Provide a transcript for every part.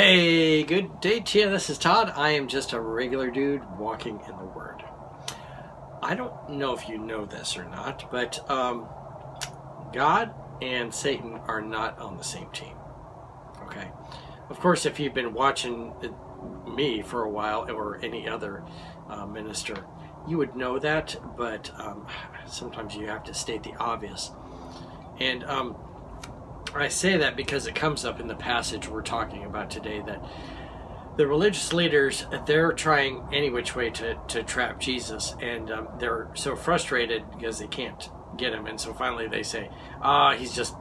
Hey, good day to you. This is Todd. I am just a regular dude walking in the Word. I don't know if you know this or not, but God and Satan are not on the same team. Okay. Of course, if you've been watching me for a while or any other minister, you would know that, but sometimes you have to state the obvious. And I say that because it comes up in the passage we're talking about today, that the religious leaders, they're trying any which way to trap Jesus, and they're so frustrated because they can't get him, and so finally they say, he's just,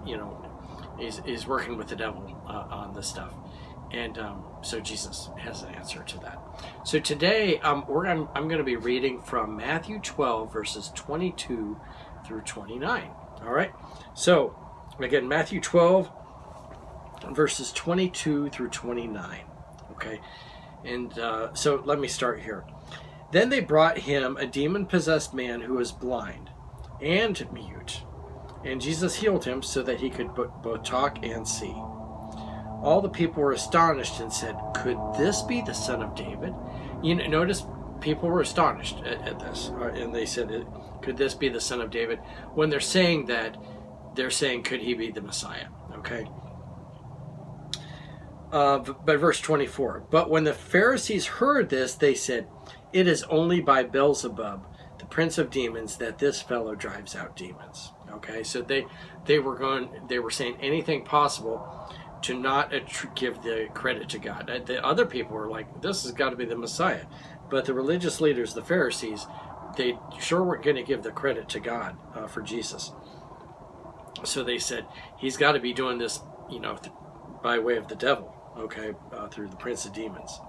he's working with the devil on this stuff. And so Jesus has an answer to that. So today I'm going to be reading from Matthew 12, verses 22 through 29. All right? So, again, Matthew 12, verses 22 through 29. Okay? And so let me start here. Then they brought him a demon-possessed man who was blind and mute. And Jesus healed him so that he could both talk and see. All the people were astonished and said, "Could this be the son of David?" Notice people were astonished at this. And they said, "Could this be the son of David?" When they're saying that, they're saying, could he be the Messiah? Okay. But verse 24. But when the Pharisees heard this, they said, "It is only by Beelzebub, the prince of demons, that this fellow drives out demons." Okay. So they were saying anything possible to not give the credit to God. The other people were like, this has got to be the Messiah. But the religious leaders, the Pharisees, they sure weren't going to give the credit to God for Jesus. So they said, he's got to be doing this, by way of the devil, okay, through the prince of demons.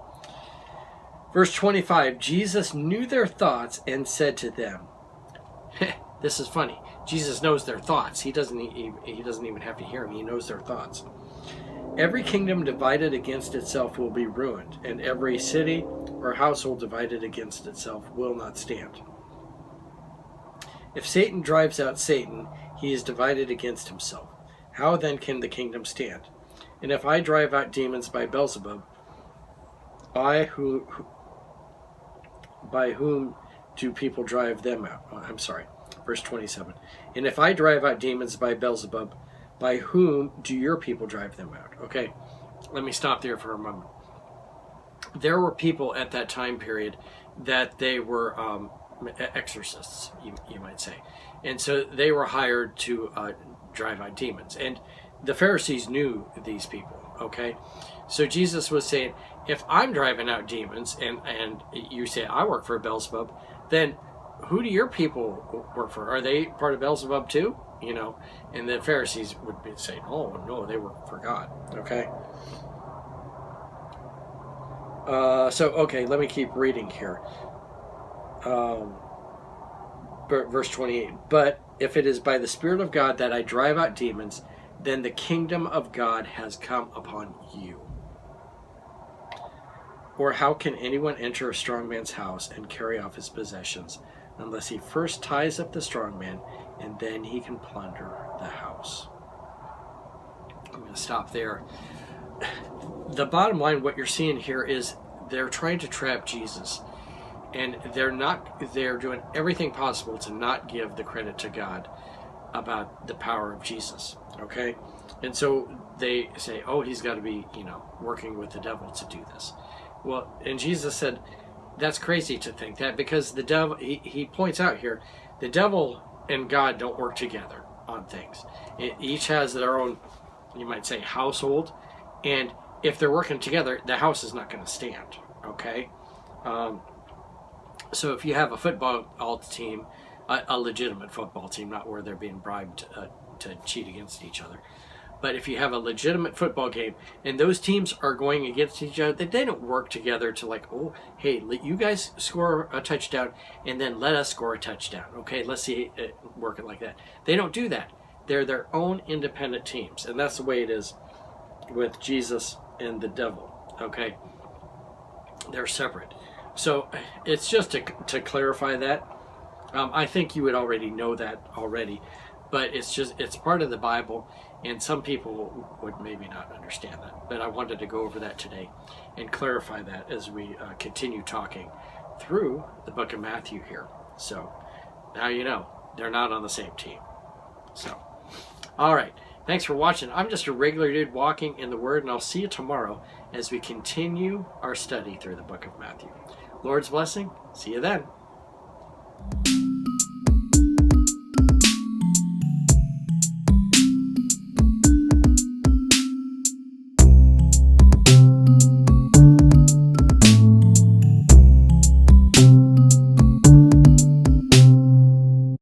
Verse 25, Jesus knew their thoughts and said to them, this is funny, Jesus knows their thoughts. He doesn't even have to hear them. He knows their thoughts. "Every kingdom divided against itself will be ruined, and every city or household divided against itself will not stand. If Satan drives out Satan, he is divided against himself. How then can the kingdom stand? And if I drive out demons by Beelzebub, by whom do people drive them out?" Verse 27. "And if I drive out demons by Beelzebub, by whom do your people drive them out?" Okay, let me stop there for a moment. There were people at that time period that they were exorcists, you might say. And so they were hired to drive out demons. And the Pharisees knew these people, okay? So Jesus was saying, if I'm driving out demons and you say I work for Beelzebub, then who do your people work for? Are they part of Beelzebub too? And the Pharisees would be saying, oh, no, they work for God, okay? Let me keep reading here. Verse 28, "But if it is by the Spirit of God that I drive out demons, then the kingdom of God has come upon you. Or how can anyone enter a strong man's house and carry off his possessions unless he first ties up the strong man, and then he can plunder the house?" I'm going to stop there. The bottom line, what you're seeing here is they're trying to trap Jesus. And they're doing everything possible to not give the credit to God about the power of Jesus, okay? And so they say, oh, he's got to be, working with the devil to do this. Well, and Jesus said, that's crazy to think that, because the devil, he points out here, the devil and God don't work together on things. Each has their own, you might say, household, and if they're working together, the house is not going to stand, okay? So if you have a football team, a legitimate football team, not where they're being bribed to cheat against each other, but if you have a legitimate football game and those teams are going against each other, they don't work together to like, oh, hey, you guys score a touchdown and then let us score a touchdown. Okay, let's see it working like that. They don't do that. They're their own independent teams, and that's the way it is with Jesus and the devil. Okay, they're separate. So it's just to clarify that. I think you would already know that already. but it's part of the Bible, and some people would maybe not understand that. But I wanted to go over that today and clarify that as we continue talking through the book of Matthew here. So now you know they're not on the same team. So, all right. Thanks for watching. I'm just a regular dude walking in the Word, and I'll see you tomorrow as we continue our study through the book of Matthew. Lord's blessing. See you then.